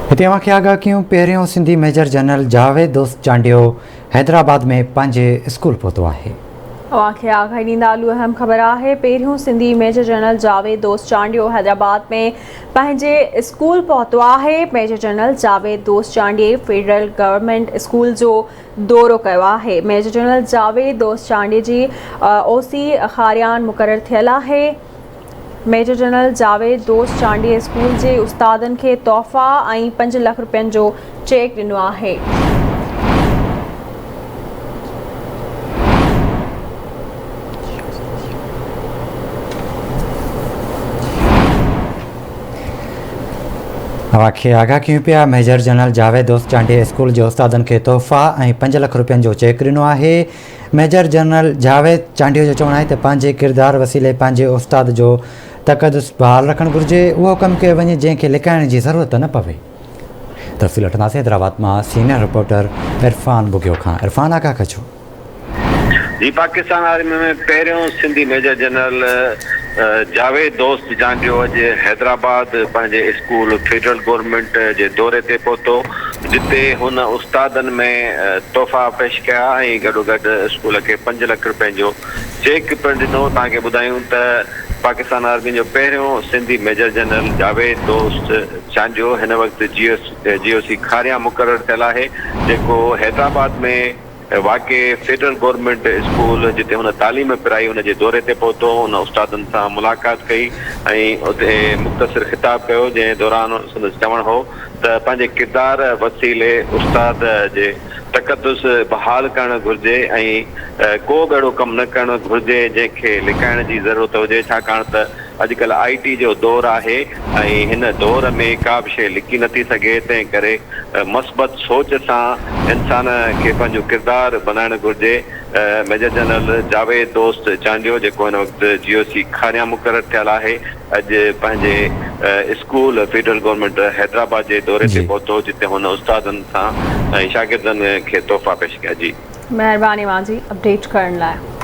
हिते खे आगाह क्यों पहिरियों सिंधी मेजर जनरल जावेद दोस्त चांडियो हैदराबाद में पंहिंजे स्कूल पहुतो आहे। अवांखे आगाही ॾींदा हलूं अहम ख़बर आहे। पहिरियों सिंधी मेजर जनरल जावेद दोस्त चांडियो हैदराबाद में पंहिंजे स्कूल पहुतो आहे। मेजर जनरल जावेद दोस्त चांडिये फेडरल गवर्नमेंट स्कूल जो दौरो कयो आहे। मेजर जनरल जावेद दोस्त चांडिये जी ओसी खारियान मुक़ररु थियल आहे। मेजर जनरल जावेद दोस्त चांडिये स्कूल जे उस्तादनि खे तोहफ़ा ऐं 5 लख रुपयनि जो चेक ॾिनो आहे। अवांखे आगाह क्यों पिया मेजर जनरल जावेद दोस्त चांडिये स्कूल जे उस्तादनि खे तोहफ़ा ऐं 5 लख रुपयनि जो चेक ॾिनो आहे। मेजर जनरल जावेद चांडियो जो चवणु आहे त पंहिंजे किरदार वसीले पंहिंजे उस्ताद जो तक़दुस बहाल रखणु घुरिजे। उहो कमु कयो वञे जंहिंखे लिकाइण जी ज़रूरत न पवे। तफ़सील वठंदासीं हैदराबाद मां सीनियर रिपोर्टर इरफान बुगियो खां। इरफान आगाह कजो। जी, पाकिस्तान आर्मी में पहिरियों सिंधी मेजर जनरल जावेद दोस्त चांडियो अॼु हैदराबाद पंहिंजे स्कूल फेडरल गवर्नमेंट जे दौरे ते पहुतो, जिते हुन उस्तादनि में तोहफ़ा पेश कया ऐं गॾोगॾु स्कूल खे 5 लख रुपयनि जो चेक पिणु ॾिनो। तव्हांखे ॿुधायूं त पाकिस्तान आर्मी जो पहिरियों सिंधी मेजर जनरल जावेद दोस्त चांडियो हिन वक़्तु GOC खारियां मुक़ररु थियल आहे, जेको हैदराबाद में वाक़े फेडरल गवर्नमेंट स्कूल जिते हुन तालीम पिराई उन जे दौरे ते पहुतो। हुन उस्तादनि सां मुलाक़ात कई ऐं उते मुख़्तसिर ख़िताब कयो, जंहिं दौरान संदसि चवणु हो त पंहिंजे किरदार वसीले उस्ताद जे तक़दुस बहाल करणु घुरिजे ऐं को बि कमु न करणु घुरिजे जंहिंखे लिकाइण जी ज़रूरत हुजे, छाकाणि त अॼुकल्ह IT जो दौरु आहे ऐं हिन दौर में का बि शइ लिकी नथी सघे। तंहिं करे मस्बत सोच सां इंसान खे पंहिंजो किरदारु बनाइणु घुरिजे। मेजर जनरल जावेद दोस्त चांडियो जेको हिन वक़्तु GOC खारियां मुक़ररु थियल आहे, अॼु पंहिंजे स्कूल फेडरल गवर्नमेंट हैदराबाद जे दौरे ते पहुतो, जिते हुन उस्तादनि सां ऐं शागिर्दनि खे तोहफ़ा पेश कया। जी, महिरबानी मां जी अपडेट करण लाइ।